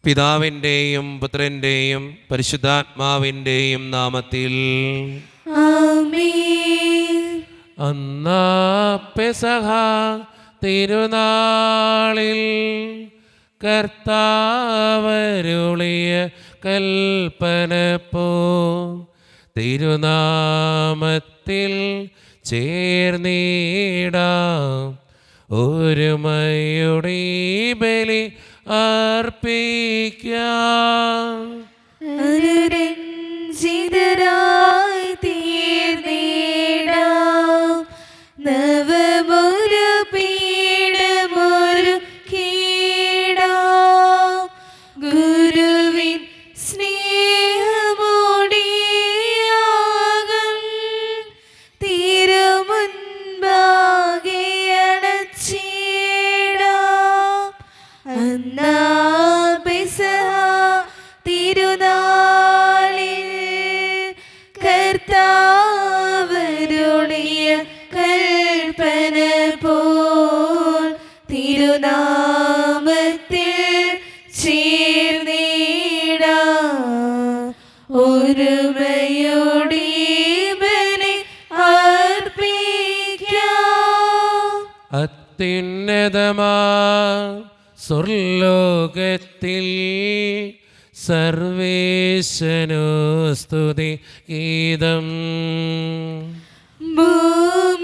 പിതാവിൻ്റെയും പുത്രൻ്റെയും പരിശുദ്ധാത്മാവിൻ്റെയും നാമത്തിൽ ആമേൻ. അന്നാ പെസഹ തിരുനാളിൽ കർത്താവരുളിയ കൽപ്പന പോ തിരുനാമത്തിൽ ചേർന്നിടാം ഒരുമയുടെ ബലി അർപ്പിക്കാം. അനുരഞ്ജിതരായി തീർന്നിടാം നവമൊരു പീഠമൊരു കീടാം ഗുരുവിൻ സ്നേഹമോടിയാകം തിരുമുൻപാകെ അണച്ചിടാം. അന്നാ പെസഹ തിരുനാളിൽ കർത്താവരുളിയ കൽപ്പന പോൽ തിരുനാമത്തിൽ ചേർന്നിടാം ഒരുമയോടെ ബലി അർപ്പിക്കാം. അത്യുന്നതമാ സ്വർലോകത്തിൽ സർവേശനു സ്തുതി ഗീതം. ഭൂമിയിലെന്നും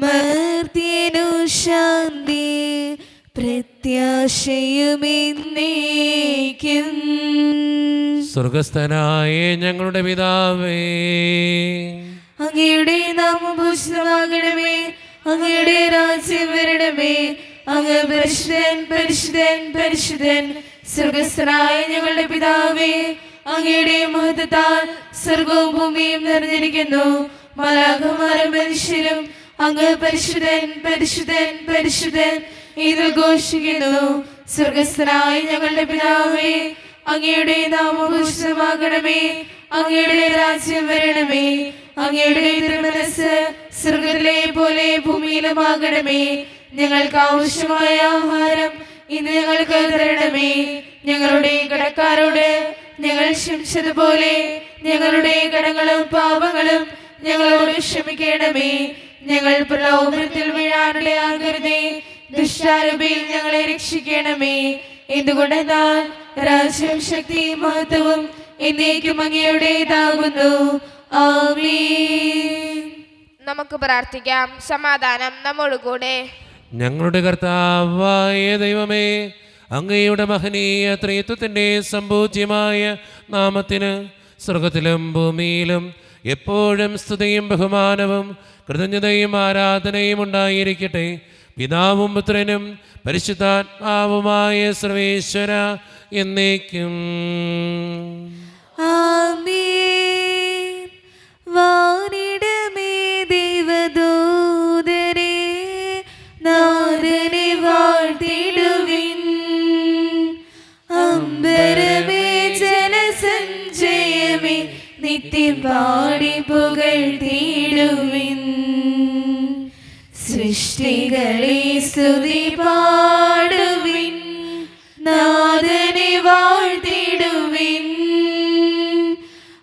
മർത്യനു ശാന്തി പ്രത്യാശയുമെന്നേക്കും. സ്വർഗസ്ഥനായ ഞങ്ങളുടെ പിതാവേ, അങ്ങയുടെ നാമം പൂജിതമാകണമേ, അങ്ങയുടെ രാജ്യം വരണമേ, അങ്ങ് പരിശുദ്ധൻ പരിശുദ്ധൻ പരിശുദ്ധൻ. സ്വർഗസ്ഥനായ ഞങ്ങളുടെ പിതാവേ, അങ്ങയുടെ മഹത്വത്താൽ സ്വർഗവും ഭൂമിയും നിറഞ്ഞിരിക്കുന്നു. മാലാഖമാരും മനുഷ്യരും അങ്ങ് പരിശുദ്ധൻ പരിശുദ്ധൻ പരിശുദ്ധൻ എന്ന് ഘോഷിക്കുന്നു. സ്വർഗസ്ഥനായ ഞങ്ങളുടെ പിതാവേ, അങ്ങയുടെ നാമം പൂജിതമാകണമേ, അങ്ങയുടെ രാജ്യം വരണമേ, അങ്ങയുടെ തിരുമനസ്സ് സ്വർഗ്ഗത്തിലെ പോലെ ഭൂമിയിലുമാകണമേ. ഞങ്ങൾക്ക് ആവശ്യമായ ആഹാരം ഇന്ന് ഞങ്ങൾക്ക് തരണമേ. ഞങ്ങളുടെ കടക്കാരോട് ഞങ്ങൾ ക്ഷമിച്ചതുപോലെ ഞങ്ങളുടെ കടങ്ങളും പാപങ്ങളും ഞങ്ങളോട് ക്ഷമിക്കണമേ. ഞങ്ങൾ പ്രലോഭനത്തിൽ വീഴാനിടയാകരുതേ, ദുഷ്ടാരൂപിയിൽ ഞങ്ങളെ രക്ഷിക്കണമേ. എന്തുകൊണ്ടെന്നാൽ രാജ്യവും ശക്തിയും മഹത്വവും എന്നേക്കും അങ്ങയുടേതാകുന്നു. ആമേൻ. നമുക്ക് പ്രാർത്ഥിക്കാം. സമാധാനം നമ്മോടുകൂടെ. ഞങ്ങളുടെ കർത്താവായ ദൈവമേ, അങ്ങയുടെ മഹനീയ ത്രിത്വത്തിൻ്റെ സമ്പൂജ്യമായ നാമത്തിന് സ്വർഗത്തിലും ഭൂമിയിലും എപ്പോഴും സ്തുതിയും ബഹുമാനവും കൃതജ്ഞതയും ആരാധനയും ഉണ്ടായിരിക്കട്ടെ. പിതാവും പുത്രനും പരിശുദ്ധാത്മാവുമായ സർവേശ്വര എന്നേക്കും. ആമേൻ. വാനിടമേ ദൈവദൂതരേ, നാഥനെ വാഴ്ത്തിടുവിൻ. അമ്പരമേ ജനസഞ്ചയമേ, നിത്യം പാടി പുകഴ്ത്തിടുവിൻ. സൃഷ്ടികളെ സ്തുതി പാടുവിൻ, നാഥനെ വാഴ്ത്തിടുവിൻ.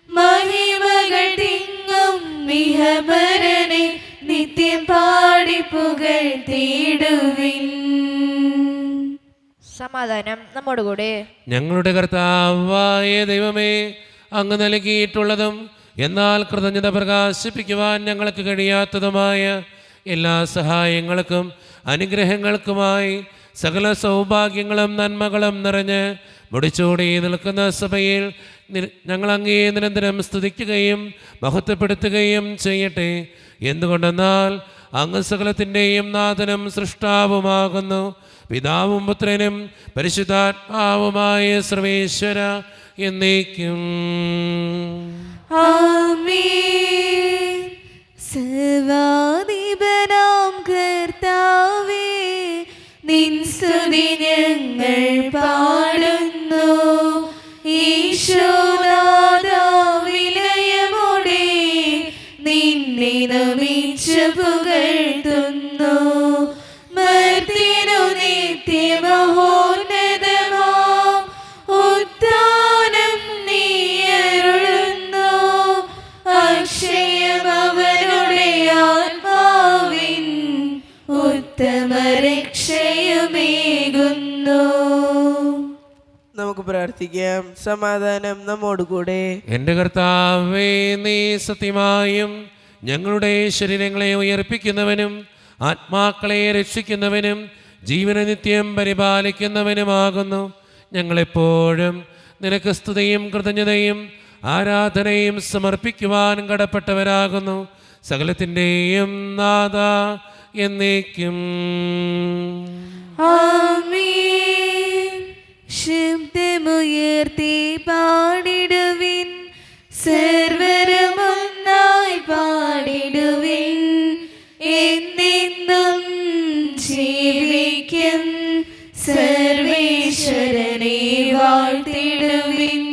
മഹിമകൾ തിങ്ങും മിഹപരനെ, നിത്യം പാടി പുകഴ്ത്തിടുവിൻ. സമാധാനം നമ്മോടുകൂടെ. ഞങ്ങളുടെ കർത്താവായ ദൈവമേ, അങ്ങ് നൽകിയിട്ടുള്ളതും എന്നാൽ കൃതജ്ഞത പ്രകാശിപ്പിക്കുവാൻ ഞങ്ങൾക്ക് കഴിയാത്തതുമായ എല്ലാ സഹായങ്ങൾക്കും അനുഗ്രഹങ്ങൾക്കുമായി സകല സൗഭാഗ്യങ്ങളും നന്മകളും നിറഞ്ഞ് മുടിച്ചൂടി നിൽക്കുന്ന സഭയിൽ ഞങ്ങൾ അങ്ങേ നിരന്തരം സ്തുതിക്കുകയും മഹത്വപ്പെടുത്തുകയും ചെയ്യട്ടെ. എന്തുകൊണ്ടെന്നാൽ അങ്ങ് സകലത്തിൻ്റെയും നാഥനും സൃഷ്ടാവുമാകുന്നു. പിതാവും പുത്രനും പരിശുദ്ധാത്മാവുമായ സർവേശ്വര എന്നേക്കും. ആമേൻ. സർവാധിപനാം കർത്താവേ, നിൻ സ്തുതി ഞങ്ങൾ പാടുന്നു. ഈശോനാഥാ വിനയമോടെ നിന്നെ നമിച്ചു പുകഴ്ത്തുന്നു. മർത്യനു നിത്യമഹോന്നതമാം നൽകുന്നു. നമുക്ക് പ്രാർത്ഥിക്കാം. സമാധാനം നമ്മോടുകൂടെ. എൻ്റെ കർത്താവേ, നീ സത്യമായും ഞങ്ങളുടെ ശരീരങ്ങളെ ഉയർപ്പിക്കുന്നവനും ആത്മാക്കളെ രക്ഷിക്കുന്നവനും ജീവനെ നിത്യം പരിപാലിക്കുന്നവനുമാകുന്നു. ഞങ്ങളെപ്പോഴും നിനക്ക് സ്തുതിയും കൃതജ്ഞതയും ആരാധനയും സമർപ്പിക്കുവാൻ കടപ്പെട്ടവരാകുന്നു. സകലത്തിൻ്റെയും നാഥ എന്നേക്കും. ആമേൻ. ശബ്ദമുയർത്തി പാടിടുവിൻ, സർവരും ഒന്നായി പാടിടുവിൻ. എന്നെന്നും ജീവിക്കും സർവേശ്വരനെ വാഴ്ത്തിടുവിൻ.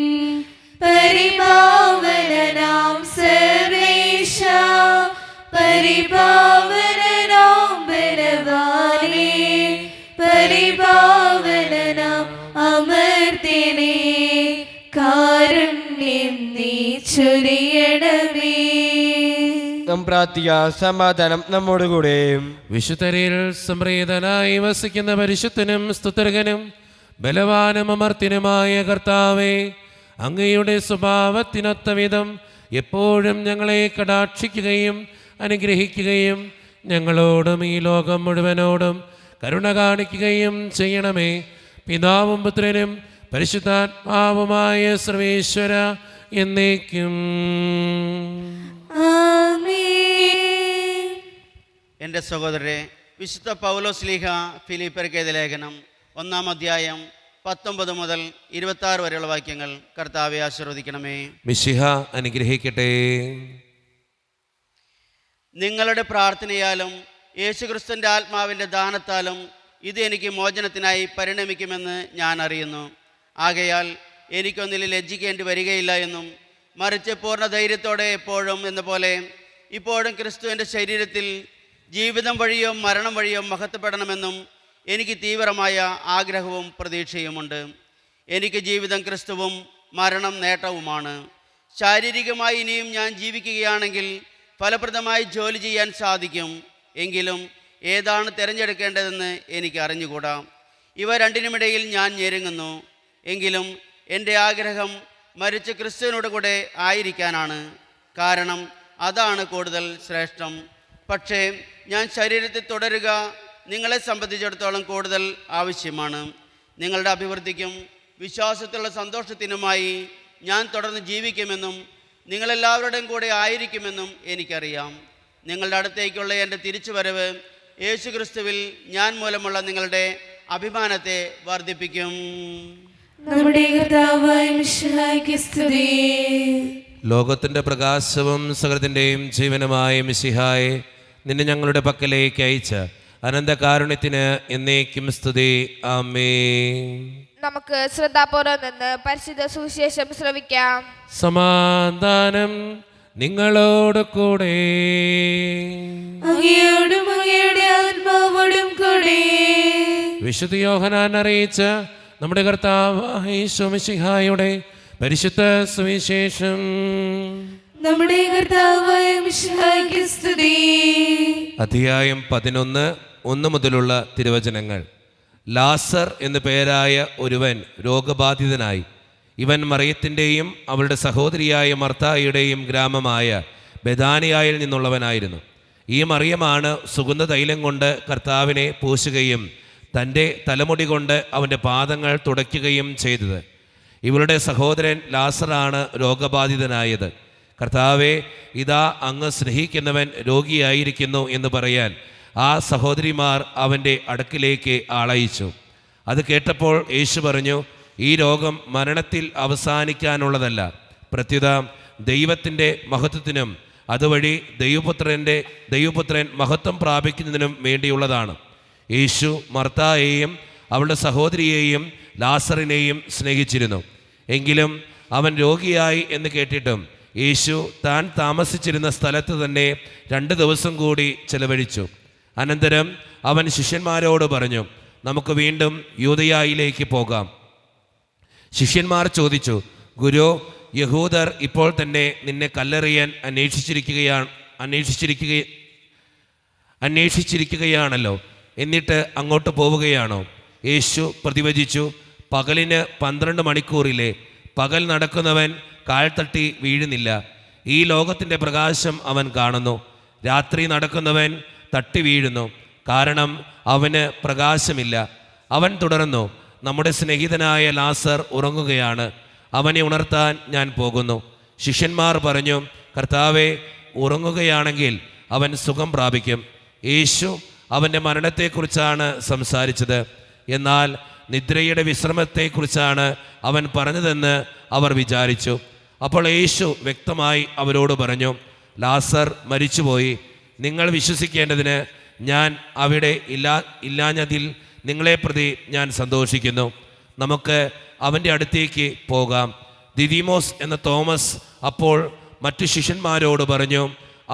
പരിപാവനനാം സർവേശ, പരിപാവനനാം ബലവാനേ, പരിപാവനനാം അമർത്യനേ, കാരുണ്യം നീ ചൊരിയണമേ. നാം പ്രാർത്ഥിക്കാം. സമാധാനം നമ്മോടുകൂടെ. വിശുദ്ധരിൽ സംപ്രീതനായി വസിക്കുന്ന പരിശുദ്ധനും സ്തുതർഗനും ബലവാനും അമർത്യനുമായ കർത്താവേ, അങ്ങയുടെ സ്വഭാവത്തിനൊത്ത വിധം എപ്പോഴും ഞങ്ങളെ കടാക്ഷിക്കുകയും അനുഗ്രഹിക്കുകയും ഞങ്ങളോടും ഈ ലോകം മുഴുവനോടും കരുണ കാണിക്കുകയും ചെയ്യണമേ. പിതാവും പുത്രനും പരിശുദ്ധാത്മാവുമായ സർവേശ്വര എന്നേക്കും. ആമേൻ. എൻ്റെ സഹോദരരെ, വിശുദ്ധ പൗലോസ് ലീഹ ഫിലിപ്പർക്കെഴുതിയ ലേഖനം 1-ാം അധ്യായം 19 മുതൽ 26 വരെയുള്ള വാക്യങ്ങൾ കർത്താവെ ആശീർവദിക്കണമേ. മിശിഹ അനുഗ്രഹിക്കട്ടെ. നിങ്ങളുടെ പ്രാർത്ഥനയാലും യേശുക്രിസ്തുവിൻ്റെ ആത്മാവിൻ്റെ ദാനത്താലും ഇത് എനിക്ക് മോചനത്തിനായി പരിണമിക്കുമെന്ന് ഞാൻ അറിയുന്നു. ആകയാൽ എനിക്കൊന്നിൽ ലജ്ജിക്കേണ്ടി വരികയില്ല എന്നും, മറിച്ച് പൂർണ്ണ ധൈര്യത്തോടെ എപ്പോഴും എന്ന പോലെ ഇപ്പോഴും ക്രിസ്തുവിൻ്റെ ശരീരത്തിൽ ജീവിതം വഴിയോ മരണം വഴിയോ മഹത്വപ്പെടണമെന്നും എനിക്ക് തീവ്രമായ ആഗ്രഹവും പ്രതീക്ഷയുമുണ്ട്. എനിക്ക് ജീവിതം ക്രിസ്തുവും മരണം നേട്ടവുമാണ്. ശാരീരികമായി ഇനിയും ഞാൻ ജീവിക്കുകയാണെങ്കിൽ ഫലപ്രദമായി ജോലി ചെയ്യാൻ സാധിക്കും. എങ്കിലും ഏതാണ് തിരഞ്ഞെടുക്കേണ്ടതെന്ന് എനിക്ക് അറിഞ്ഞുകൂടാ. ഇവ രണ്ടിനുമിടയിൽ ഞാൻ ഞെരുങ്ങുന്നു. എങ്കിലും എൻ്റെ ആഗ്രഹം മരിച്ച് ക്രിസ്തുവിനോട് കൂടെ ആയിരിക്കാനാണ്. കാരണം അതാണ് കൂടുതൽ ശ്രേഷ്ഠം. പക്ഷേ ഞാൻ ശരീരത്തിൽ തുടരുക നിങ്ങളെ സംബന്ധിച്ചിടത്തോളം കൂടുതൽ ആവശ്യമാണ്. നിങ്ങളുടെ അഭിവൃദ്ധിക്കും വിശ്വാസത്തിലുള്ള സന്തോഷത്തിനുമായി ഞാൻ തുടർന്ന് ജീവിക്കുമെന്നും നിങ്ങളെല്ലാവരുടെയും കൂടെ ആയിരിക്കുമെന്നും എനിക്കറിയാം. നിങ്ങളുടെ അടുത്തേക്കുള്ള എൻ്റെ തിരിച്ചുവരവ് യേശുക്രിസ്തുവിൽ ഞാൻ മൂലമുള്ള നിങ്ങളുടെ അഭിമാനത്തെ വർദ്ധിപ്പിക്കും. നമ്മുടെ കർത്താവായ മിശിഹായ്ക്ക് സ്തുതി. ലോകത്തിൻ്റെ പ്രകാശവും സകലത്തിൻ്റെയും ജീവനുമായ മിശിഹായെ, നിന്നെ ഞങ്ങളുടെ പക്കലേക്ക് അയച്ച അനന്തകാരുണ്യത്തിന് എന്നേക്കും സ്തുതി. ആമേൻ. നമുക്ക് ശ്രദ്ധാപൂർവം നിന്ന് പരിശുദ്ധ സുവിശേഷം ശ്രവിക്കാം. സമാധാനം നിങ്ങളോട് കൂടെ. അങ്ങയോടും അങ്ങയുടെ ആത്മാവോടും കൂടെ. വിശുദ്ധ യോഹന്നാൻ അറിയിച്ച നമ്മുടെ കർത്താവായ യേശു മിശിഹായുടെ പരിശുദ്ധ സുവിശേഷം. നമ്മുടെ കർത്താവായ മിശിഹായ്ക്ക് സ്തുതി. അധ്യായം 11:1 മുതലുള്ള തിരുവചനങ്ങൾ. ലാസർ എന്നു പേരായ ഒരുവൻ രോഗബാധിതനായി. ഇവൻ മറിയത്തിൻ്റെയും അവളുടെ സഹോദരിയായ മർത്തായുടെയും ഗ്രാമമായ ബെഥാനിയായിൽ നിന്നുള്ളവനായിരുന്നു. ഈ മറിയമാണ് സുഗന്ധതൈലം കൊണ്ട് കർത്താവിനെ പൂശുകയും തൻ്റെ തലമുടി കൊണ്ട് അവൻ്റെ പാദങ്ങൾ തുടയ്ക്കുകയും ചെയ്തത്. ഇവളുടെ സഹോദരൻ ലാസറാണ് രോഗബാധിതനായത്. കർത്താവെ, ഇതാ അങ്ങ് സ്നേഹിക്കുന്നവൻ രോഗിയായിരിക്കുന്നു എന്ന് പറയാൻ ആ സഹോദരിമാർ അവൻ്റെ അടുക്കിലേക്ക് ആളയിച്ചു. അത് കേട്ടപ്പോൾ യേശു പറഞ്ഞു, ഈ രോഗം മരണത്തിൽ അവസാനിക്കാനുള്ളതല്ല, പ്രത്യുത ദൈവത്തിൻ്റെ മഹത്വത്തിനും അതുവഴി ദൈവപുത്രൻ മഹത്വം പ്രാപിക്കുന്നതിനും വേണ്ടിയുള്ളതാണ്. യേശു മർത്തായെയും അവളുടെ സഹോദരിയെയും ലാസറിനെയും സ്നേഹിച്ചിരുന്നു. എങ്കിലും അവൻ രോഗിയായി എന്ന് കേട്ടിട്ടും യേശു താൻ താമസിച്ചിരുന്ന സ്ഥലത്ത് തന്നെ 2 ദിവസം കൂടി ചെലവഴിച്ചു. അനന്തരം അവൻ ശിഷ്യന്മാരോട് പറഞ്ഞു, നമുക്ക് വീണ്ടും യൂദയായിലേക്ക് പോകാം. ശിഷ്യന്മാർ ചോദിച്ചു, ഗുരു, യഹൂദർ ഇപ്പോൾ തന്നെ നിന്നെ കല്ലെറിയാൻ അന്വേഷിച്ചിരിക്കുകയാണല്ലോ, എന്നിട്ട് അങ്ങോട്ട് പോവുകയാണോ? യേശു പ്രതിവചിച്ചു, പകലിന് 12 മണിക്കൂറിലെ പകൽ നടക്കുന്നവൻ കാൽ തട്ടി വീഴുന്നില്ല. ഈ ലോകത്തിൻ്റെ പ്രകാശം അവൻ കാണുന്നു. രാത്രി നടക്കുന്നവൻ തട്ടി വീഴുന്നു, കാരണം അവന് പ്രകാശമില്ല. അവൻ തുടർന്നു, നമ്മുടെ സ്നേഹിതനായ ലാസർ ഉറങ്ങുകയാണ്, അവനെ ഉണർത്താൻ ഞാൻ പോകുന്നു. ശിഷ്യന്മാർ പറഞ്ഞു, കർത്താവേ, ഉറങ്ങുകയാണെങ്കിൽ അവൻ സുഖം പ്രാപിക്കും. യേശു അവൻ്റെ മരണത്തെക്കുറിച്ചാണ് സംസാരിച്ചത്, എന്നാൽ നിദ്രയുടെ വിശ്രമത്തെക്കുറിച്ചാണ് അവൻ പറഞ്ഞതെന്ന് അവർ വിചാരിച്ചു. അപ്പോൾ യേശു വ്യക്തമായി അവരോട് പറഞ്ഞു, ലാസർ മരിച്ചുപോയി. നിങ്ങൾ വിശ്വസിക്കേണ്ടതിന് ഞാൻ അവിടെ ഇല്ലാഞ്ഞതിൽ നിങ്ങളെ പ്രതി ഞാൻ സന്തോഷിക്കുന്നു. നമുക്ക് അവൻ്റെ അടുത്തേക്ക് പോകാം. ദിദിമോസ് എന്ന തോമസ് അപ്പോൾ മറ്റു ശിഷ്യന്മാരോട് പറഞ്ഞു,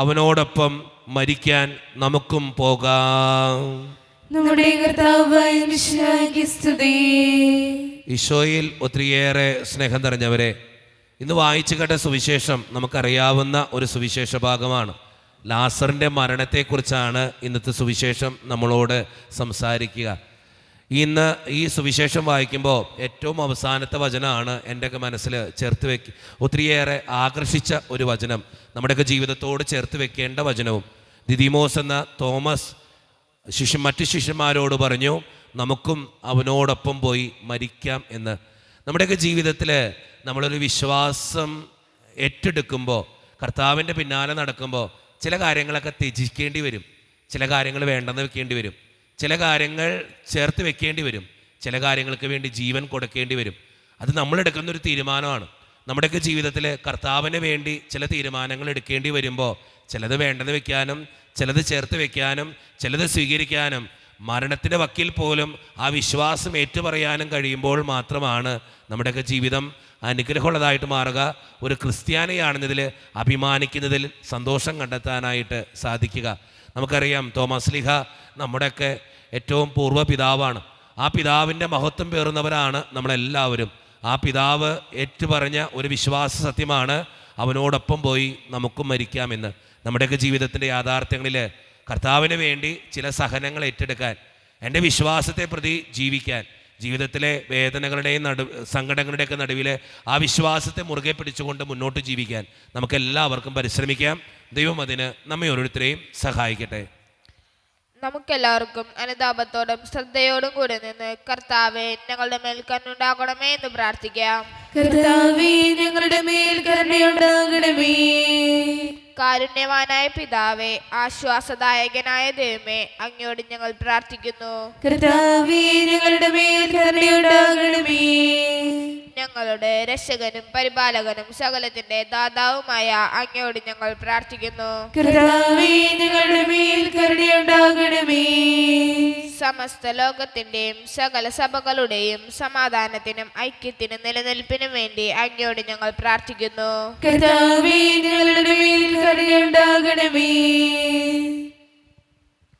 അവനോടൊപ്പം മരിക്കാൻ നമുക്കും പോകാം. നമ്മുടെ കർത്താവായ മിശിഹായ്ക്ക് സ്തുതി. ഈശോയിൽ ഒത്തിരിയേറെ സ്നേഹം നിറഞ്ഞവരെ, ഇന്ന് വായിച്ചു കേട്ട സുവിശേഷം നമുക്കറിയാവുന്ന ഒരു സുവിശേഷ ഭാഗമാണ്. ലാസറിൻ്റെ മരണത്തെക്കുറിച്ചാണ് ഇന്നത്തെ സുവിശേഷം നമ്മളോട് സംസാരിക്കുക. ഇന്ന് ഈ സുവിശേഷം വായിക്കുമ്പോൾ ഏറ്റവും അവസാനത്തെ വചനമാണ് എൻ്റെയൊക്കെ മനസ്സിൽ ചേർത്ത് ഒത്തിരിയേറെ ആകർഷിച്ച ഒരു വചനം, നമ്മുടെയൊക്കെ ജീവിതത്തോട് ചേർത്ത് വെക്കേണ്ട വചനവും. ദിദിമോസ് എന്ന തോമസ് മറ്റു ശിഷ്യന്മാരോട് പറഞ്ഞു, നമുക്കും അവനോടൊപ്പം പോയി മരിക്കാം എന്ന്. നമ്മുടെയൊക്കെ ജീവിതത്തിൽ നമ്മളൊരു വിശ്വാസം ഏറ്റെടുക്കുമ്പോൾ, കർത്താവിൻ്റെ പിന്നാലെ നടക്കുമ്പോൾ ചില കാര്യങ്ങളൊക്കെ ത്യജിക്കേണ്ടി വരും, ചില കാര്യങ്ങൾ വേണ്ടെന്ന് വെക്കേണ്ടി വരും, ചില കാര്യങ്ങൾ ചേർത്ത് വെക്കേണ്ടി വരും, ചില കാര്യങ്ങൾക്ക് വേണ്ടി ജീവൻ കൊടുക്കേണ്ടി വരും. അത് നമ്മളെടുക്കുന്നൊരു തീരുമാനമാണ്. നമ്മുടെയൊക്കെ ജീവിതത്തിൽ കർത്താവിന് വേണ്ടി ചില തീരുമാനങ്ങൾ എടുക്കേണ്ടി വരുമ്പോൾ ചിലത് വേണ്ടെന്ന് വെക്കാനും, ചിലത് ചേർത്ത് വെക്കാനും, ചിലത് സ്വീകരിക്കാനും, മരണത്തിൻ്റെ വക്കിൽ പോലും ആ വിശ്വാസം ഏറ്റുപറയാനും കഴിയുമ്പോൾ മാത്രമാണ് നമ്മുടെയൊക്കെ ജീവിതം അനുഗ്രഹമുള്ളതായിട്ട് മാറുക. ഒരു ക്രിസ്ത്യാനിയാണെന്നതിൽ അഭിമാനിക്കുന്നതിൽ സന്തോഷം കണ്ടെത്താനായിട്ട് സാധിക്കുക. നമുക്കറിയാം, തോമസ് ലീഹ നമ്മുടെയൊക്കെ ഏറ്റവും പൂർവ്വ പിതാവാണ്. ആ പിതാവിൻ്റെ മഹത്വം പേറുന്നവരാണ് നമ്മളെല്ലാവരും. ആ പിതാവ് ഏറ്റുപറഞ്ഞ ഒരു വിശ്വാസ സത്യമാണ്, അവനോടൊപ്പം പോയി നമുക്കും മരിക്കാമെന്ന്. നമ്മുടെയൊക്കെ ജീവിതത്തിൻ്റെ യാഥാർത്ഥ്യങ്ങളിൽ കർത്താവിന് വേണ്ടി ചില സഹനങ്ങൾ ഏറ്റെടുക്കാൻ, എൻ്റെ വിശ്വാസത്തെ പ്രതി ജീവിക്കാൻ, ജീവിതത്തിലെ വേദനകളുടെയും സങ്കടങ്ങളുടെയൊക്കെ നടുവിൽ ആ വിശ്വാസത്തെ മുറുകെ പിടിച്ചുകൊണ്ട് മുന്നോട്ട് ജീവിക്കാൻ നമുക്കെല്ലാവർക്കും പരിശ്രമിക്കാം. ദൈവം അതിന് നമ്മെ ഓരോരുത്തരെയും സഹായിക്കട്ടെ. നമുക്കെല്ലാവർക്കും അനുതാപത്തോടും ശ്രദ്ധയോടും കൂടി നിന്ന് കർത്താവെ ഞങ്ങളുടെ മേൽ കരുണയുണ്ടാകണമേ എന്ന് പ്രാർത്ഥിക്കാം. കർത്താവേ, ഞങ്ങളുടെ മേൽ കരുണയുണ്ടാകണമേ. കാരുണ്യവാനായ പിതാവേ, ആശ്വാസദായകനായ ദൈവമേ, അങ്ങയോട് ഞങ്ങൾ പ്രാർത്ഥിക്കുന്നു. കർത്താവേ, ഞങ്ങളുടെ മേൽ കരുണയുണ്ടാകണമേ. ഞങ്ങളുടെ രക്ഷകനും പരിപാലകനും സകലത്തിന്റെ ദാതാവുമായ അങ്ങയോട് ഞങ്ങൾ പ്രാർത്ഥിക്കുന്നു. കർത്താവേ, ഞങ്ങളുടെ മേൽ കരുണയുണ്ടാകണമേ. സമസ്ത ലോകത്തിന്റെയും സകല സഭകളുടെയും സമാധാനത്തിനും ഐക്യത്തിനും നിലനിൽപ്പിനും വേണ്ടി അങ്ങയോട് ഞങ്ങൾ പ്രാർത്ഥിക്കുന്നു. കർത്താവേ, ഞങ്ങളുടെ മേൽ കരുണയുണ്ടാകണമേ.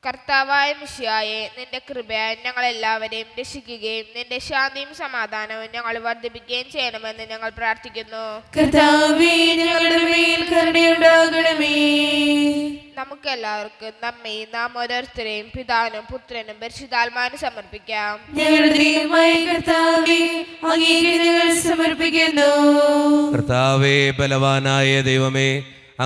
കർത്താവായ മിശിഹായെ, നിന്റെ കൃപയാൽ ഞങ്ങളെല്ലാവരെയും രക്ഷിക്കുകയും നിന്റെ ശാന്തിയും സമാധാനവും ഞങ്ങൾ വർദ്ധിപ്പിക്കുകയും ചെയ്യണമെന്ന് ഞങ്ങൾ പ്രാർത്ഥിക്കുന്നു. കർത്താവേ, ഞങ്ങളുടെ മേൽ കരുണയുണ്ടാകണമേ. നമുക്കെല്ലാവർക്കും നമ്മയും നാം ഓരോരുത്തരെയും പിതാവിനും പുത്രനും പരിശുദ്ധാത്മാവിനും സമർപ്പിക്കാം. ഞങ്ങളുടെ ദൈവമായ കർത്താവേ, അങ്ങേക്ക് ഞങ്ങൾ സമർപ്പിക്കുന്നു. കർത്താവേ, ബലവാനായ ദൈവമേ,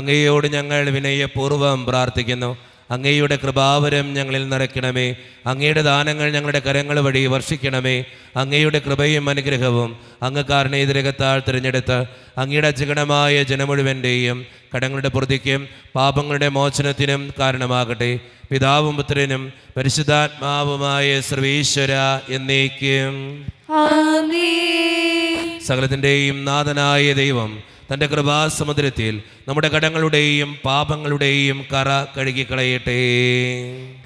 അങ്ങയോട് ഞങ്ങൾ വിനയപൂർവ്വം പ്രാർത്ഥിക്കുന്നു. അങ്ങയുടെ കൃപാവരം ഞങ്ങളിൽ നിറയ്ക്കണമേ. അങ്ങയുടെ ദാനങ്ങൾ ഞങ്ങളുടെ കരങ്ങൾ വഴി വർഷിക്കണമേ. അങ്ങയുടെ കൃപയും അനുഗ്രഹവും അങ്ങ് കാരണേതരകത്താൽ തിരഞ്ഞെടുത്ത് അങ്ങയുടെ അജഗണമായ ജനമുഴുവൻ്റെയും കടങ്ങളുടെ പൊറുതിക്കും പാപങ്ങളുടെ മോചനത്തിനും കാരണമാകട്ടെ. പിതാവും പുത്രനും പരിശുദ്ധാത്മാവുമായ സർവീശ്വര എന്നേക്കും ആമേൻ. സകലത്തിൻ്റെയും നാഥനായ ദൈവം തൻ്റെ കൃപാസമുദ്രത്തിൽ നമ്മുടെ കടങ്ങളുടെയും പാപങ്ങളുടെയും കറ കഴുകിക്കളയട്ടെ.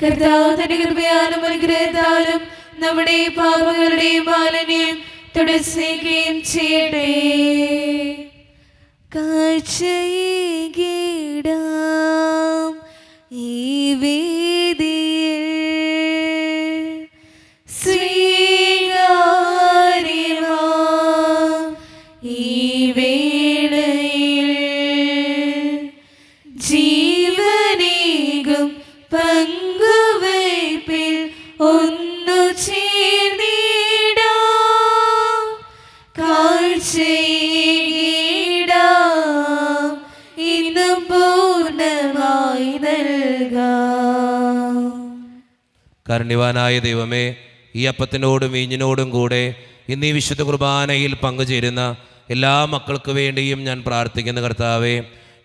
കർത്താവ് തന്റെ കൃപയാലും അനുഗ്രഹത്താലും നമ്മുടെ പാപങ്ങളുടെയും മാലിന്യം തുടച്ചുനീക്കുകയും ചെയ്യട്ടെ. കാഴ്ചയേകിടാം ഈ വേദിയിൽ സ്വീകാര്യമാം ഈ വേളയിൽ ജീവനേകും പങ്കുവയ്പിൽ ഒന്നു ചേർന്നി കാരുണ്യവാനായ ദൈവമേ, ഈ അപ്പത്തിനോടും വീഞ്ഞിനോടും കൂടെ ഇന്ന് ഈ വിശുദ്ധ കുർബാനയിൽ പങ്കുചേരുന്ന എല്ലാ മക്കൾക്ക് വേണ്ടിയും ഞാൻ പ്രാർത്ഥിക്കുന്ന കർത്താവേ,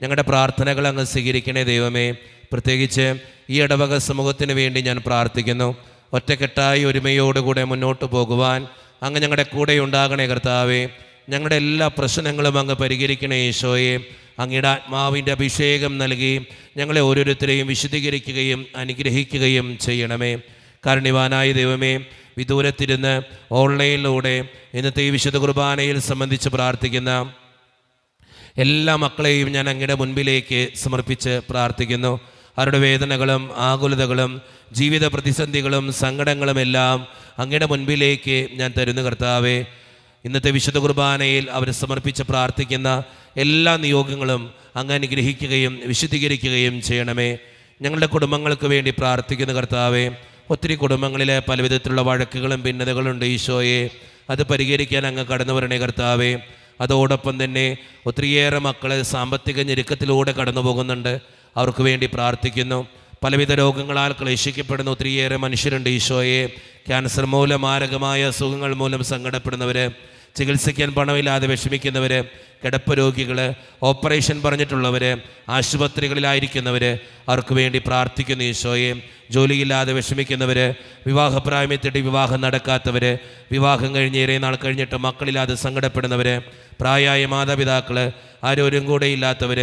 ഞങ്ങളുടെ പ്രാർത്ഥനകൾ അങ്ങ് സ്വീകരിക്കണേ ദൈവമേ. പ്രത്യേകിച്ച് ഈ ഇടവക സമൂഹത്തിന് വേണ്ടി ഞാൻ പ്രാർത്ഥിക്കുന്നു. ഒറ്റക്കെട്ടായി ഒരുമയോടുകൂടെ മുന്നോട്ട് പോകുവാൻ അങ്ങ് ഞങ്ങളുടെ കൂടെ ഉണ്ടാകണേ കർത്താവേ. ഞങ്ങളുടെ എല്ലാ പ്രശ്നങ്ങളും അങ്ങ് പരിഹരിക്കണേ ഈശോയെ. അങ്ങയുടെ ആത്മാവിൻ്റെ അഭിഷേകം നൽകി ഞങ്ങളെ ഓരോരുത്തരെയും വിശുദ്ധീകരിക്കുകയും അനുഗ്രഹിക്കുകയും ചെയ്യണമേ. കാരുണ്യവാനായ ദൈവമേ, വിദൂരത്തിരുന്ന് ഓൺലൈനിലൂടെ ഇന്നത്തെ ഈ വിശുദ്ധ കുർബാനയിൽ സംബന്ധിച്ച് പ്രാർത്ഥിക്കുന്ന എല്ലാ മക്കളെയും ഞാൻ അങ്ങയുടെ മുൻപിലേക്ക് സമർപ്പിച്ച് പ്രാർത്ഥിക്കുന്നു. അവരുടെ വേദനകളും ആകുലതകളും ജീവിത പ്രതിസന്ധികളും സങ്കടങ്ങളും എല്ലാം അങ്ങയുടെ മുൻപിലേക്ക് ഞാൻ തരുന്നു കർത്താവേ. ഇന്നത്തെ വിശുദ്ധ കുർബാനയിൽ അവർ സമർപ്പിച്ച് പ്രാർത്ഥിക്കുന്ന എല്ലാ നിയോഗങ്ങളും അങ്ങ് അനുഗ്രഹിക്കുകയും വിശുദ്ധീകരിക്കുകയും ചെയ്യണമേ. ഞങ്ങളുടെ കുടുംബങ്ങൾക്ക് വേണ്ടി പ്രാർത്ഥിക്കുന്ന കർത്താവേ, ഒത്തിരി കുടുംബങ്ങളിലെ പലവിധത്തിലുള്ള വഴക്കുകളും ഭിന്നതകളുണ്ട് ഈശോയെ. അത് പരിഹരിക്കാൻ അങ്ങ് കടന്നു വരണേ കർത്താവേ. അതോടൊപ്പം തന്നെ ഒത്തിരിയേറെ മക്കൾ സാമ്പത്തിക ഞെരുക്കത്തിലൂടെ കടന്നു പോകുന്നുണ്ട്. അവർക്ക് വേണ്ടി പ്രാർത്ഥിക്കുന്നു. പലവിധ രോഗങ്ങളാൽ ക്ലേശിക്കപ്പെടുന്ന ഒത്തിരിയേറെ മനുഷ്യരുണ്ട് ഈശോയെ. ക്യാൻസർ മൂലം, മാരകമായ അസുഖങ്ങൾ മൂലം സങ്കടപ്പെടുന്നവർ, ചികിത്സിക്കാൻ പണമില്ലാതെ വിഷമിക്കുന്നവർ, കിടപ്പ് രോഗികൾ, ഓപ്പറേഷൻ പറഞ്ഞിട്ടുള്ളവർ, ആശുപത്രികളിലായിരിക്കുന്നവർ, അവർക്ക് വേണ്ടി പ്രാർത്ഥിക്കുന്നു ഈശോയെ. ജോലിയില്ലാതെ വിഷമിക്കുന്നവർ, വിവാഹപ്രായമെത്തിയിട്ട് വിവാഹം നടക്കാത്തവർ, വിവാഹം കഴിഞ്ഞ് ഏറെ നാൾ കഴിഞ്ഞിട്ട് മക്കളില്ലാതെ സങ്കടപ്പെടുന്നവർ, പ്രായമായ മാതാപിതാക്കൾ, ആരോരും കൂടെ ഇല്ലാത്തവർ,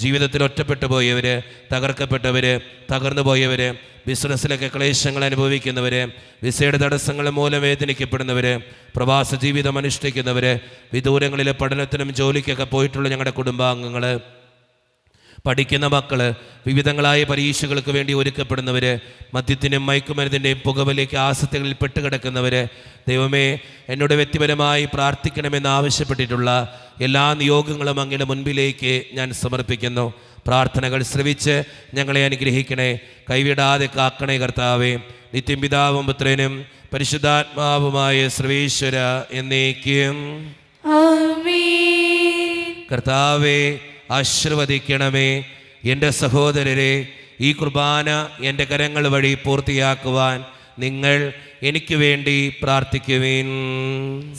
ജീവിതത്തിൽ ഒറ്റപ്പെട്ടു പോയവർ, തകർക്കപ്പെട്ടവർ, തകർന്നു പോയവർ, ബിസിനസ്സിലൊക്കെ ക്ലേശങ്ങൾ അനുഭവിക്കുന്നവർ, വിസയുടെ തടസ്സങ്ങൾ മൂലം വേദനിക്കപ്പെടുന്നവർ, പ്രവാസ ജീവിതം അനുഷ്ഠിക്കുന്നവർ, വിദൂരങ്ങളിലെ പഠനത്തിനും ജോലിക്കൊക്കെ പോയിട്ടുള്ള ഞങ്ങളുടെ കുടുംബാംഗങ്ങൾ, പഠിക്കുന്ന മക്കൾ, വിവിധങ്ങളായ പരീക്ഷകൾക്ക് വേണ്ടി ഒരുക്കപ്പെടുന്നവർ, മദ്യത്തിനും മയക്കുമരുന്നിൻ്റെയും പുകവലിക്ക് ആസക്തികളിൽ പെട്ടുകിടക്കുന്നവർ, ദൈവമേ എന്നോട് വ്യക്തിപരമായി പ്രാർത്ഥിക്കണമെന്ന് ആവശ്യപ്പെട്ടിട്ടുള്ള എല്ലാ നിയോഗങ്ങളും അങ്ങയുടെ മുൻപിലേക്ക് ഞാൻ സമർപ്പിക്കുന്നു. പ്രാർത്ഥനകൾ ശ്രവിച്ച് ഞങ്ങളെ അനുഗ്രഹിക്കണേ, കൈവിടാതെ കാക്കണേ കർത്താവേ. നിത്യം പിതാവും പുത്രനും പരിശുദ്ധാത്മാവുമായ സർവേശ്വര എന്നേക്കും ആമേൻ. കർത്താവേ ആശീർവദിക്കണമേ. എൻ്റെ സഹോദരരെ, ഈ കുർബാന എൻ്റെ കരങ്ങൾ വഴി പൂർത്തിയാക്കുവാൻ നിങ്ങൾ എനിക്ക് വേണ്ടി പ്രാർത്ഥിക്കുവിൻ.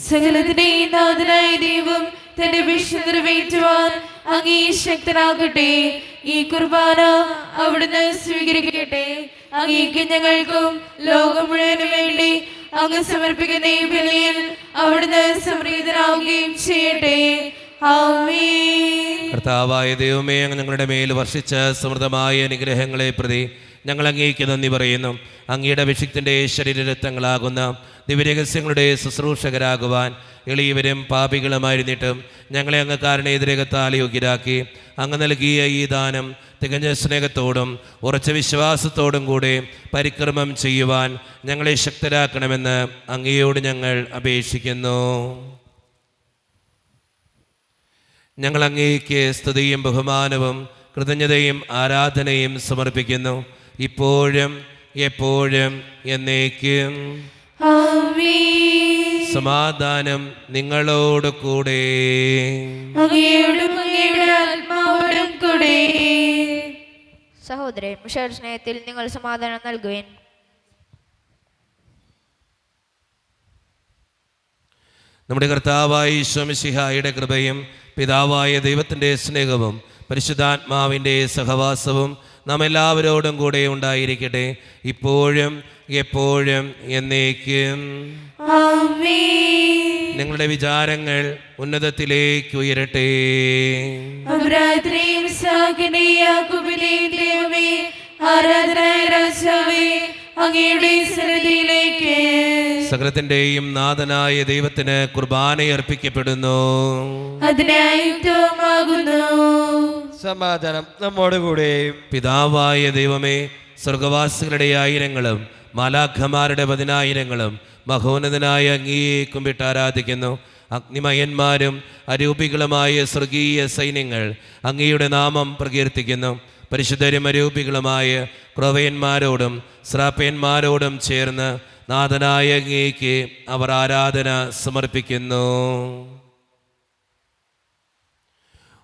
സകലത്തിന്റെയും നാഥനായ ദൈവം തന്റെ വിഷ്ണു നിറവേറ്റുവാൻ അങ്ങേ ശക്തനാകട്ടെ. ഈ കുർബാന അവിടുന്ന് സ്വീകരിക്കട്ടെ. അങ്ങേക്ക് ഞങ്ങൾക്കും ലോകം മുഴുവനും വേണ്ടി അങ്ങ് സമർപ്പിക്കുന്ന ഈ ബലിയിൽ അവിടുന്ന് സംപ്രീതനാവുകയും ചെയ്യട്ടെ. ആമേൻ. കർത്താവായ ദൈവമേ, അങ്ങ് ഞങ്ങളുടെ മേൽ വർഷിച്ച സമൃദ്ധമായ അനുഗ്രഹങ്ങളെ പ്രതി ഞങ്ങൾ അങ്ങേക്ക് നന്ദി പറയുന്നു. അങ്ങയുടെ അഭിഷിക്തൻ്റെ ശരീരരക്തങ്ങളാകുന്ന ദിവ്യരഹസ്യങ്ങളുടെ ശുശ്രൂഷകരാകുവാൻ എളിയവരും പാപികളുമായിരുന്നിട്ടും ഞങ്ങളെ അങ്ങ് കാരണേതിരകത്താൽ യോഗ്യരാക്കി അങ്ങ് നൽകിയ ഈ ദാനം തികഞ്ഞ സ്നേഹത്തോടും ഉറച്ച വിശ്വാസത്തോടും കൂടെ പരിക്രമം ചെയ്യുവാൻ ഞങ്ങളെ ശക്തരാക്കണമെന്ന് അങ്ങയോട് ഞങ്ങൾ അപേക്ഷിക്കുന്നു. ഞങ്ങൾ അങ്ങേക്ക് സ്തുതിയും ബഹുമാനവും കൃതജ്ഞതയും ആരാധനയും സമർപ്പിക്കുന്നു, ഇപ്പോഴും എപ്പോഴും എന്നേക്കും. ആമേൻ. സമാധാനം നിങ്ങളോട് കൂടെ. അങ്ങയോടും അങ്ങയുടെ ആത്മാവോടും കൂടെ. സഹോദരൻ മിഷേൽ സ്നേഹത്തിൽ നിങ്ങൾ സമാധാനം നൽകുവിൻ. നമ്മുടെ കർത്താവായ ഈശോ മിശിഹായുടെ കൃപയും പിതാവായ ദൈവത്തിൻ്റെ സ്നേഹവും പരിശുദ്ധാത്മാവിൻ്റെ സഹവാസവും നാം എല്ലാവരോടും കൂടെ ഉണ്ടായിരിക്കട്ടെ, ഇപ്പോഴും എപ്പോഴും എന്നേക്കും. ആമേൻ. നിങ്ങളുടെ വിചാരങ്ങൾ ഉന്നതത്തിലേക്ക് ഉയരട്ടെ. അബ്രാഹത്തിനെയും ഇസ്ഹാക്കിനെയും യാക്കോബിനെയും ദൈവമേ, ആരാധനായ രാജാവേ, അങ്ങയുടെ സന്നിധിയിലേക്ക് സകലത്തിൻ്റെയും നാഥനായ ദൈവത്തിന് കുർബാനയർപ്പിക്കപ്പെടുന്നു. അതിനായുക്തമാകുന്നു. സമാധാനം നമ്മോടുകൂടെ. പിതാവായ ദൈവമേ, സ്വർഗവാസികളുടെ ആയിരങ്ങളും മാലാഖമാരുടെ 10,000ങ്ങളും മഹോന്നതനായ അങ്ങയെ കുമ്പിട്ട് ആരാധിക്കുന്നു. അഗ്നിമയന്മാരും അരൂപികളുമായ സ്വർഗീയ സൈന്യങ്ങൾ അങ്ങയുടെ നാമം പ്രകീർത്തിക്കുന്നു. പരിശുദ്ധരും അരൂപികളുമായ ക്രൊവയന്മാരോടും ശ്രാപ്പയന്മാരോടും ചേർന്ന് നാഥനായ അങ്ങേക്ക് അവർ ആരാധന സമർപ്പിക്കുന്നു.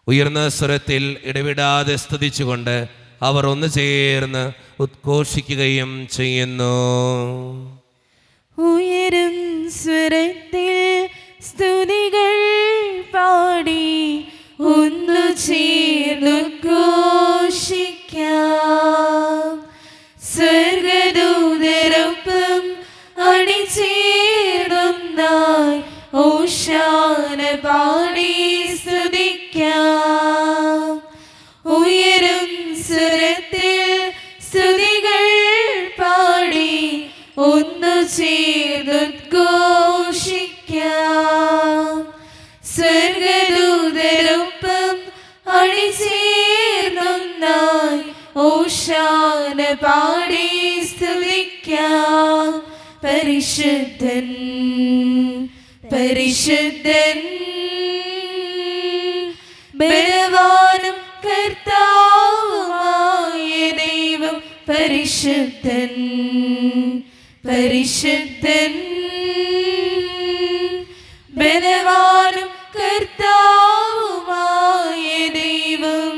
ഉയർന്ന സ്വരത്തിൽ ഇടവിടാതെ സ്തുതിച്ചുകൊണ്ട് അവർ ഒന്ന് ചേർന്ന് ഉദ്ഘോഷിക്കുകയും ചെയ്യുന്നു. ഉയരും സ്വരത്തിൽ സ്തുതികൾ പാടി ഒന്നു ചേർന്നുദ്ഘോഷിക്കാം. സ്വർഗദൂതരൊപ്പം അണിചേർന്നൊന്നായി ഓശാന പാടി സ്തുതിക്കാം. ഉയരും സ്വരത്തിൽ സ്തുതികൾ പാടി ഒന്നു ചേർന്നുദ്ഘോഷിക്കാം. സ്വർഗദൂതരൊപ്പം അണിചേർന്നൊന്നായി ഓശാന പാടി സ്തുതിക്കാം. പരിശുദ്ധൻ പരിശുദ്ധൻ ബലവാനും കർത്താവുമായ ദൈവം പരിശുദ്ധൻ പരിശുദ്ധൻ ബലവാനും കർത്താവുമായ ദൈവം.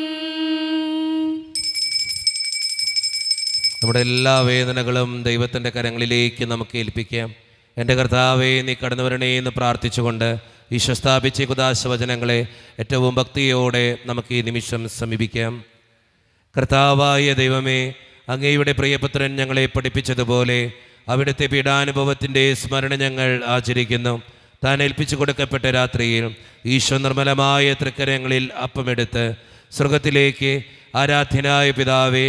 നമ്മുടെ എല്ലാ വേദനകളും ദൈവത്തിൻ്റെ കരങ്ങളിലേക്ക് നമുക്ക് ഏൽപ്പിക്കാം. എൻ്റെ കർത്താവേ, നീ കടന്നു വരണേ എന്ന് പ്രാർത്ഥിച്ചുകൊണ്ട് ഈശോ സ്ഥാപിച്ച കുദാശവചനങ്ങളെ ഏറ്റവും ഭക്തിയോടെ നമുക്ക് ഈ നിമിഷം സമീപിക്കാം. കർത്താവായ ദൈവമേ, അങ്ങയുടെ പ്രിയപുത്രൻ ഞങ്ങളെ പഠിപ്പിച്ചതുപോലെ അവിടുത്തെ പീഡാനുഭവത്തിൻ്റെ സ്മരണ ഞങ്ങൾ ആചരിക്കുന്നു. താൻ ഏൽപ്പിച്ചു കൊടുക്കപ്പെട്ട രാത്രിയിൽ ഈശോ നിർമ്മലമായ തൃക്കരങ്ങളിൽ അപ്പമെടുത്ത് സ്വർഗത്തിലേക്ക് ആരാധ്യനായ പിതാവേ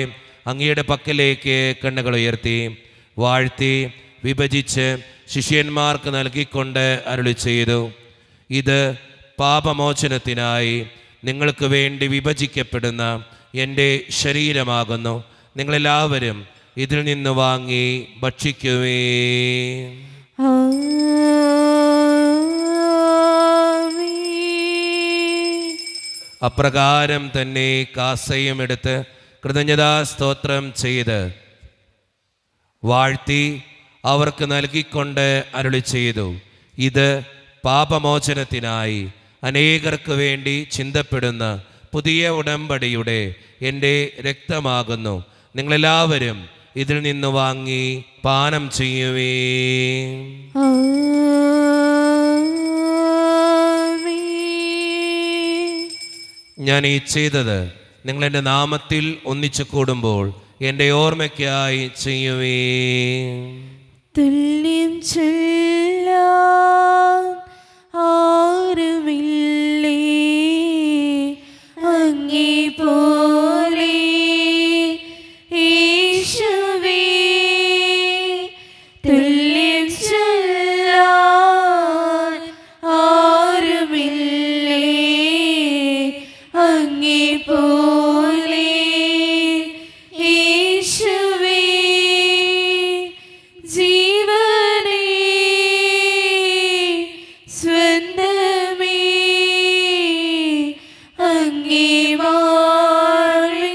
അങ്ങയുടെ പക്കലേക്ക് കണ്ണുകൾ ഉയർത്തി വാഴ്ത്തി വിഭജിച്ച് ശിഷ്യന്മാർക്ക് നൽകിക്കൊണ്ട് അരുളി ചെയ്തു, ഇത് പാപമോചനത്തിനായി നിങ്ങൾക്ക് വേണ്ടി വിഭജിക്കപ്പെടുന്ന എൻ്റെ ശരീരമാകുന്നു. നിങ്ങളെല്ലാവരും ഇതിൽ നിന്ന് വാങ്ങി ഭക്ഷിക്കുവേ. അപ്രകാരം തന്നെ കാസയും എടുത്ത് കൃതജ്ഞതാ സ്തോത്രം ചെയ്ത് വാഴ്ത്തി അവർക്ക് നൽകിക്കൊണ്ട് അരുളി ചെയ്തു, ഇത് പാപമോചനത്തിനായി അനേകർക്ക് വേണ്ടി ചിന്തപ്പെടുന്ന പുതിയ ഉടമ്പടിയുടെ എൻ്റെ രക്തമാകുന്നു. നിങ്ങളെല്ലാവരും ഇതിൽ നിന്ന് വാങ്ങി പാനം ചെയ്യുവേ. ഞാൻ ഈ ചെയ്തത് നിങ്ങൾ എൻ്റെ നാമത്തിൽ ഒന്നിച്ചു കൂടുമ്പോൾ എൻ്റെ ഓർമ്മയ്ക്കായി ചെയ്യുവേ. തുല്യം ചൊല്ലാൻ ആരുമില്ലേ അങ്ങേ പോലെ യേശുവേ. തുല്യം ചൊല്ലാൻ ആരുമില്ലേ അങ്ങേ പോലെ യേശുവേ. ജീവനേ സ്വന്തമേ അങ്ങേ വാഴ്വിൽ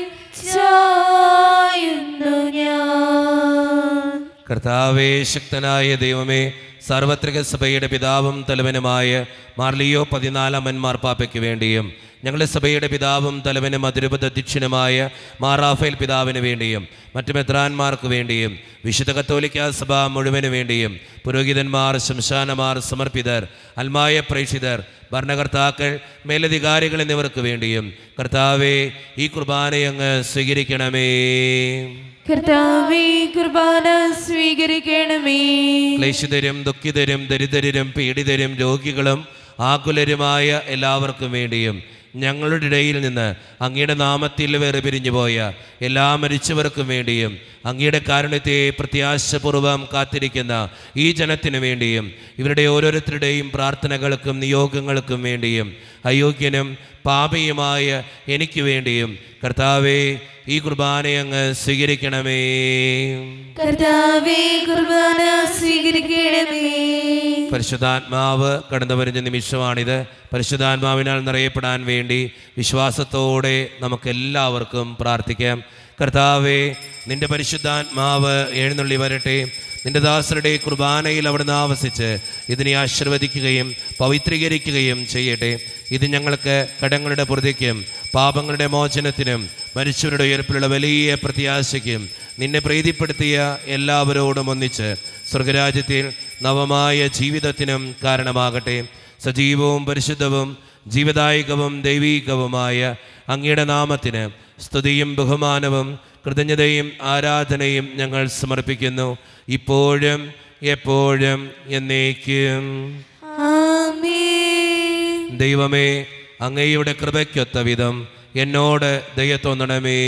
ചായുന്നു ഞാൻ. കർത്താവേ, ശക്തനായ ദൈവമേ, സാർവത്രിക സഭയുടെ പിതാവും തലവനുമായ മാർലിയോ 14 മാർപ്പാപ്പയ്ക്ക് വേണ്ടിയും ഞങ്ങളുടെ സഭയുടെ പിതാവും തലവനും അതിരൂപത അധ്യക്ഷനുമായ മാറാഫേൽ പിതാവിന് വേണ്ടിയും മറ്റു മെത്രാന്മാർക്ക് വേണ്ടിയും വിശുദ്ധ കത്തോലിക്ക സഭ മുഴുവന് വേണ്ടിയും പുരോഹിതന്മാർ, ശംശാനമാർ, സമർപ്പിതർ, അൽമായ പ്രേക്ഷിതർ, ഭരണകർത്താക്കൾ, മേലധികാരികൾ എന്നിവർക്ക് വേണ്ടിയും കർത്താവേ, ഈ കുർബാനയങ്ങ് സ്വീകരിക്കണമേ. കർത്താവേ, കുർബാന സ്വീകരിക്കണമേ. ക്ലേശിതരും ദുഃഖിതരും ദരിദ്രരും പീഡിതരും രോഗികളും ആകുലരുമായ എല്ലാവർക്കും വേണ്ടിയും ഞങ്ങളുടെ ഇടയിൽ നിന്ന് അങ്ങയുടെ നാമത്തിൽ വേർപിരിഞ്ഞു പോയ എല്ലാ മരിച്ചവർക്കും വേണ്ടിയും അങ്ങയുടെ കാരുണ്യത്തെ പ്രത്യാശപൂർവം കാത്തിരിക്കുന്ന ഈ ജനത്തിനു വേണ്ടിയും ഇവരുടെ ഓരോരുത്തരുടെയും പ്രാർത്ഥനകൾക്കും നിയോഗങ്ങൾക്കും വേണ്ടിയും അയോഗ്യനും പാപിയുമായ എനിക്ക് വേണ്ടിയും കർത്താവേ, ഈ കുർബാനയങ്ങ് സ്വീകരിക്കണമേ. കർത്താവേ, കുർബാന സ്വീകരിക്കണമേ. പരിശുദ്ധാത്മാവ് കടന്നു വരുന്ന നിമിഷമാണിത്. പരിശുദ്ധാത്മാവിനാൽ നിറയപ്പെടാൻ വേണ്ടി വിശ്വാസത്തോടെ നമുക്കെല്ലാവർക്കും പ്രാർത്ഥിക്കാം. കർത്താവേ, നിന്റെ പരിശുദ്ധാത്മാവ് എഴുന്നള്ളി വരട്ടെ. നിന്റെ ദാസരുടെ കുർബാനയിൽ അവിടുന്ന് ആവസിച്ച് ഇതിനെ ആശീർവദിക്കുകയും പവിത്രീകരിക്കുകയും ചെയ്യട്ടെ. ഇത് ഞങ്ങൾക്ക് കടങ്ങളുടെ പൊറുതിക്കും പാപങ്ങളുടെ മോചനത്തിനും മരിച്ചവരുടെ ഉയർപ്പിലുള്ള വലിയ പ്രത്യാശയ്ക്കും നിന്നെ പ്രീതിപ്പെടുത്തിയ എല്ലാവരോടും ഒന്നിച്ച് സ്വർഗരാജ്യത്തിൽ നവമായ ജീവിതത്തിനും കാരണമാകട്ടെ. സജീവവും പരിശുദ്ധവും ജീവദായകവും ദൈവീകവുമായ അങ്ങയുടെ നാമത്തിന് സ്തുതിയും ബഹുമാനവും കൃതജ്ഞതയും ആരാധനയും ഞങ്ങൾ സമർപ്പിക്കുന്നു, ഇപ്പോഴും എപ്പോഴും എന്നേക്കും. ആമേൻ. ദൈവമേ, അങ്ങയുടെ കൃപയ്ക്കൊത്ത വിധം എന്നോട് ദയ തോന്നണമേ.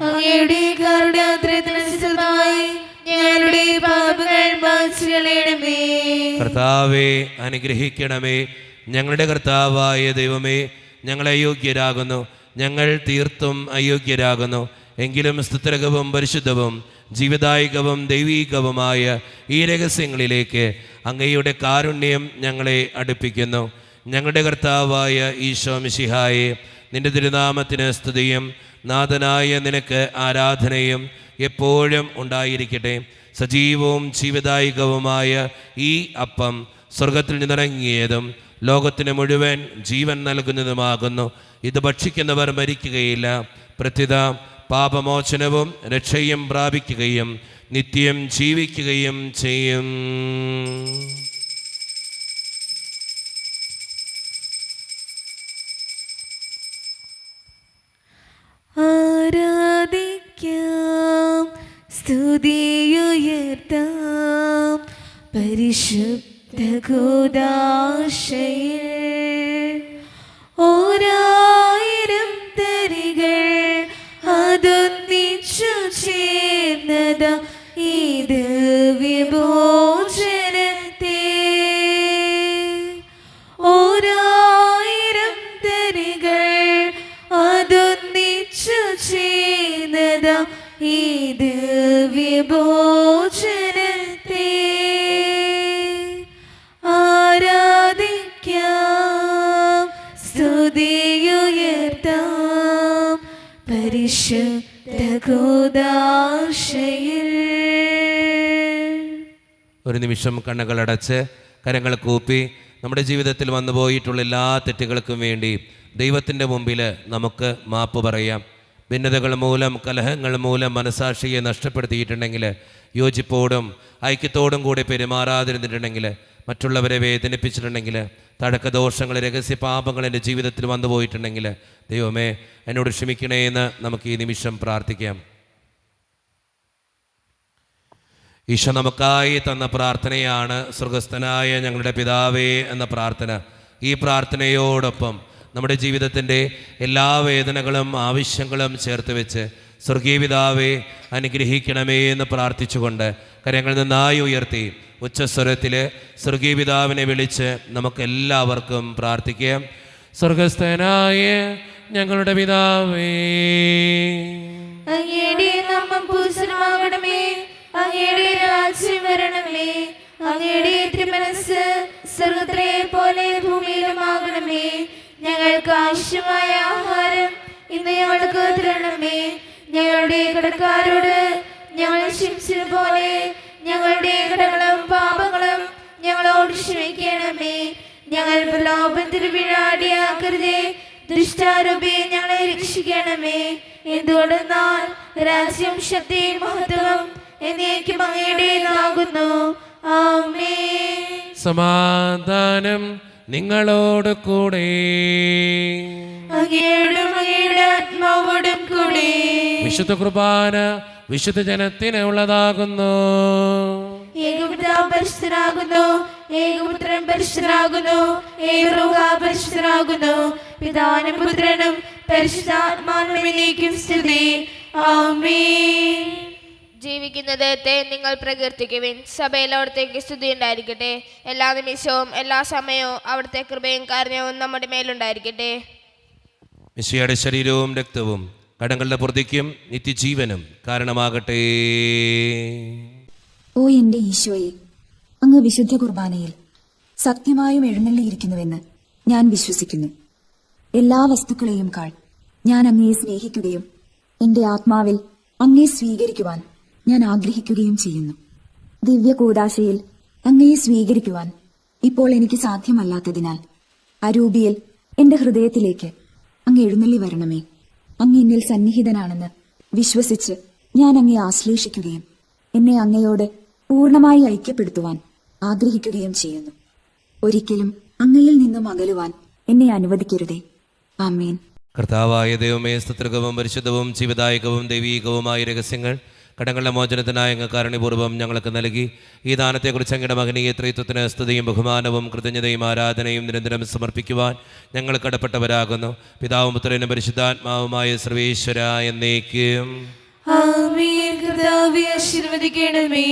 അങ്ങയുടെ കാരുണ്യാത്രയത്തിനനുസൃതമായി ഞങ്ങളുടെ പാപങ്ങൾ മായ്ച്ചു കളയണമേ. കർത്താവെ അനുഗ്രഹിക്കണമേ. ഞങ്ങളുടെ കർത്താവായ ദൈവമേ, ഞങ്ങൾ അയോഗ്യരാകുന്നു, ഞങ്ങൾ തീർത്തും അയോഗ്യരാകുന്നു. എങ്കിലും സ്തുത്യർഹവും പരിശുദ്ധവും ജീവദായകവും ദൈവീകവുമായ ഈ രഹസ്യങ്ങളിലേക്ക് അങ്ങയുടെ കാരുണ്യം ഞങ്ങളെ അടുപ്പിക്കുന്നു. ഞങ്ങളുടെ കർത്താവായ ഈശോ മിശിഹായെ, നിന്റെ തിരുനാമത്തിന് സ്തുതിയും നാഥനായ നിനക്ക് ആരാധനയും എപ്പോഴും ഉണ്ടായിരിക്കട്ടെ. സജീവവും ജീവദായകവുമായ ഈ അപ്പം സ്വർഗത്തിൽ നിന്നിറങ്ങിയതും ലോകത്തിന് മുഴുവൻ ജീവൻ നൽകുന്നതുമാകുന്നു. ഇത് ഭക്ഷിക്കുന്നവർ മരിക്കുകയില്ല, പ്രത്യുത പാപമോചനവും രക്ഷയും പ്രാപിക്കുകയും നിത്യം ജീവിക്കുകയും ചെയ്യും. ആരാധിക്കാം, സ്തുതിയുയർത്താം പരിശുദ്ധ കൂദാശയിൽ. ഓരായിരം തരികൾ അതൊന്നിച്ചു ചേർന്നത ഈ ദിവ്യഭോജനത്തെ. ഓരായിരം തരികൾ അതൊന്നിച്ചു ചേർന്നത ഈ ദിവ്യഭോജനത്തെ. ആരാധിക്കാം, സ്തുതിയുയർത്താം പരിശുദ്ധ കൂദാശയിൽ. ഒരു നിമിഷം കണ്ണുകളടച്ച് കരങ്ങൾ കൂപ്പി നമ്മുടെ ജീവിതത്തിൽ വന്നുപോയിട്ടുള്ള എല്ലാ തെറ്റുകൾക്കും വേണ്ടി ദൈവത്തിൻ്റെ മുമ്പിൽ നമുക്ക് മാപ്പ് പറയാം. ഭിന്നതകൾ മൂലം, കലഹങ്ങൾ മൂലം മനസാക്ഷിയെ നഷ്ടപ്പെടുത്തിയിട്ടുണ്ടെങ്കിൽ, യോജിപ്പോടും ഐക്യത്തോടും കൂടി പെരുമാറാതിരുന്നിട്ടുണ്ടെങ്കിൽ, മറ്റുള്ളവരെ വേദനിപ്പിച്ചിട്ടുണ്ടെങ്കിൽ, തടക്കദോഷങ്ങൾ, രഹസ്യ പാപങ്ങൾ എൻ്റെ ജീവിതത്തിൽ വന്നു പോയിട്ടുണ്ടെങ്കിൽ, ദൈവമേ എന്നോട് ക്ഷമിക്കണേ എന്ന് നമുക്ക് ഈ നിമിഷം പ്രാർത്ഥിക്കാം. ഈശോ നമുക്കായി തന്ന പ്രാർത്ഥനയാണ് സ്വർഗസ്ഥനായ ഞങ്ങളുടെ പിതാവേ എന്ന പ്രാർത്ഥന. ഈ പ്രാർത്ഥനയോടൊപ്പം നമ്മുടെ ജീവിതത്തിൻ്റെ എല്ലാ വേദനകളും ആവശ്യങ്ങളും ചേർത്ത് വെച്ച് സ്വർഗീയ പിതാവേ അനുഗ്രഹിക്കണമേ എന്ന് പ്രാർത്ഥിച്ചുകൊണ്ട് കരങ്ങളിൽ നന്നായി ഉയർത്തി ഉച്ചസ്വരത്തിൽ സ്വർഗീയ പിതാവിനെ വിളിച്ച് നമുക്കെല്ലാവർക്കും പ്രാർത്ഥിക്കാം. സ്വർഗസ്ഥനായ ഞങ്ങളുടെ പിതാവേ, അങ്ങയുടെ നാമം പൂജിതമാകണമേ. അങ്ങയുടെ രാജ്യം വരണമേ. അങ്ങയുടെ തിരുമനസ്സ് സ്വർഗ്ഗത്തിലെ പോലെ ഭൂമിയിലുമാകണമേ. ഞങ്ങൾക്ക് ആവശ്യമായ ആഹാരം ഇന്ന് ഞങ്ങൾക്ക് തരണമേ. ഞങ്ങളുടെ കടക്കാരോട് ഞങ്ങൾ ക്ഷമിച്ചതുപോലെ ഞങ്ങളുടെ കടങ്ങളും പാപങ്ങളും ഞങ്ങളോട് ക്ഷമിക്കണമേ. ഞങ്ങൾ പ്രലോഭനത്തിൽ വീഴാടിയാക്കരുതേ, ദുഷ്ടാരൂപേ ഞങ്ങളെ രക്ഷിക്കണമേ. എന്തുകൊണ്ടെന്നാൽ രാജ്യം, ശക്തി, മഹത്വം എന്നേക്കും അങ്ങയുടേതാകുന്നു. ആമേൻ. സമാധാനം നിങ്ങളോട് കൂടെ. അങ്ങയോടും അങ്ങയുടെ ആത്മാവോടും കൂടെ. വിശുദ്ധ കുർബാന വിശുദ്ധ ജനത്തിന് ഉള്ളതാകുന്നു. ഏകപിതാവ് പരിശുദ്ധനാകുന്നു, ഏകപുത്രൻ പരിശുദ്ധനാകുന്നു, ഏകരൂഹ പരിശുദ്ധനാകുന്നു. പിതാവിനും പുത്രനും പരിശുദ്ധാത്മാവിനും സ്തുതി. ആമേൻ. ജീവിക്കുന്ന ദൈവത്തെ നിങ്ങൾ പ്രകീർത്തിക്കുവിൻ. സഭയിലവിടത്തേക്ക് സ്തുതി ഉണ്ടായിരിക്കട്ടെ. എല്ലാ നിമിഷവും എല്ലാ സമയവും അവിടുത്തെ കൃപയും കാരുണ്യവും നമ്മുടെ മേലുണ്ടായിരിക്കട്ടെ. മിശിഹായുടെ ശരീരവും രക്തവും കടങ്ങളുടെ പൊറുതിക്കും നിത്യജീവനും കാരണമാകട്ടെ. ഓ എന്റെ ഈശോയെ, അങ്ങ് വിശുദ്ധ കുർബാനയിൽ സത്യമായും എഴുന്നള്ളിയിരിക്കുന്നുവെന്ന് ഞാൻ വിശ്വസിക്കുന്നു. എല്ലാ വസ്തുക്കളെയും കാൾ ഞാൻ അങ്ങയെ സ്നേഹിക്കുകയും എന്റെ ആത്മാവിൽ അങ്ങയെ സ്വീകരിക്കുവാൻ ഞാൻ ആഗ്രഹിക്കുകയും ചെയ്യുന്നു. ദിവ്യ കൂദാശയിൽ അങ്ങയെ സ്വീകരിക്കുവാൻ ഇപ്പോൾ എനിക്ക് സാധ്യമല്ലാത്തതിനാൽ അരൂപിയിൽ എന്റെ ഹൃദയത്തിലേക്ക് അങ്ങ് എഴുന്നള്ളി വരണമേ. അങ്ങ് എന്നിൽ സന്നിഹിതനാണെന്ന് വിശ്വസിച്ച് ഞാൻ അങ്ങയെ ആശ്ലേഷിക്കുകയും എന്നെ അങ്ങയോട് പൂർണ്ണമായി ഐക്യപ്പെടുത്തുവാൻ ആഗ്രഹിക്കുകയും ചെയ്യുന്നു. ഒരിക്കലും അങ്ങയിൽ നിന്നും അകലുവാൻ എന്നെ അനുവദിക്കരുതേ. ആമേൻ. കർത്താവായ ദൈവമേ, സ്തുത്യർഹവും പരിശുദ്ധവും ജീവദായകവും ദൈവീകവുമായ രഹസ്യങ്ങൾ കടങ്ങളുടെ മോചനത്തിനായി അങ്ങ് കാരുണ്യപൂർവ്വം ഞങ്ങൾക്ക് നൽകി. ഈ ദാനത്തെക്കുറിച്ച് അങ്ങയുടെ മഹനീയ ത്രിത്വത്തിന് സ്തുതിയും ബഹുമാനവും കൃതജ്ഞതയും ആരാധനയും നിരന്തരം സമർപ്പിക്കുവാൻ ഞങ്ങൾ കടപ്പെട്ടവരാകുന്നു. പിതാവും പുത്രനും പരിശുദ്ധാത്മാവുമായ സർവേശ്വര എന്നേക്കും. ആമേൻ. കർത്താവേ, ആശീർവദിക്കണമേ.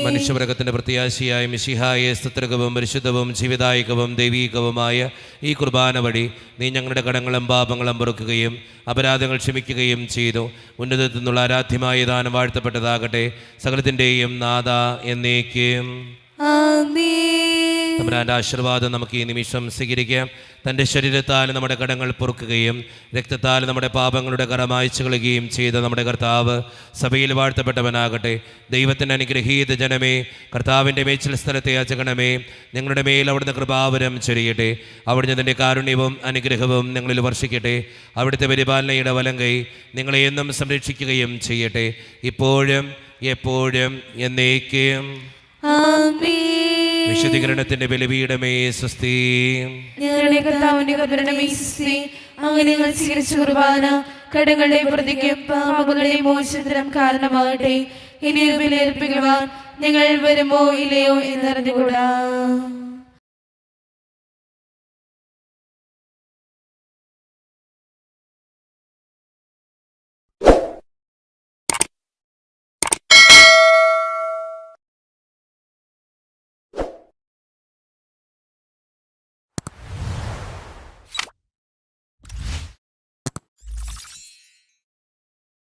മനുഷ്യവർഗത്തിന്റെ പ്രത്യാശയായ മിശിഹായെ സ്തുത്യർഹവും പരിശുദ്ധവും ജീവദായകവും ദൈവീകവുമായ ഈ കുർബാന വഴി നീ ഞങ്ങളുടെ കടങ്ങളും പാപങ്ങളും പൊറുക്കുകയും അപരാധങ്ങൾ ക്ഷമിക്കുകയും ചെയ്തു. ഉന്നതത്തിൽ നിന്നുള്ള ആരാധ്യമായ ദാനം വാഴ്ത്തപ്പെട്ടതാകട്ടെ. സകലത്തിൻ്റെയും നാഥ എന്നേക്കും. ആമേൻ. തമ്പുരാന്റെ ആശീർവാദം നമുക്ക് ഈ നിമിഷം സ്വീകരിക്കാം. തൻ്റെ ശരീരത്താൽ നമ്മുടെ കടങ്ങൾ പൊറുക്കുകയും രക്തത്താൽ നമ്മുടെ പാപങ്ങളുടെ കറ മായ്ച്ചു കളയുകയും ചെയ്ത നമ്മുടെ കർത്താവ് സഭയിൽ വാഴ്ത്തപ്പെട്ടവനാകട്ടെ. ദൈവത്തിൻ്റെ അനുഗ്രഹീത ജനമേ, കർത്താവിൻ്റെ മേച്ചിൽ സ്ഥലത്തെ യാചകണമേ, ഞങ്ങളുടെ മേൽ അവിടുന്ന് കൃപാവരം ചൊരിയട്ടെ. അവിടുന്ന് തൻ്റെ കാരുണ്യവും അനുഗ്രഹവും നിങ്ങളിൽ വർഷിക്കട്ടെ. അവിടുത്തെ പരിപാലനയുടെ വലങ്കൈ നിങ്ങളെ എന്നും സംരക്ഷിക്കുകയും ചെയ്യട്ടെ, ഇപ്പോഴും എപ്പോഴും എന്നേക്കും. വിശുദ്ധീകരണത്തിന്റെ ബലിപീഠമേ സ്വസ്തി. ഞങ്ങളുടെ കർത്താവിന്റെ കരുണമേ സ്വസ്തി. അങ്ങനെ ഞങ്ങൾ സ്വീകരിച്ച കുർബാന കടങ്ങളുടെ പ്രതിക്കും പാപങ്ങളുടെ മോചനത്തിനും കാരണമാകട്ടെ. ഇനി ബലിയർപ്പിക്കുവാൻ ഞങ്ങൾ വരുമോ ഇല്ലയോ എന്നറിഞ്ഞുകൂടാ.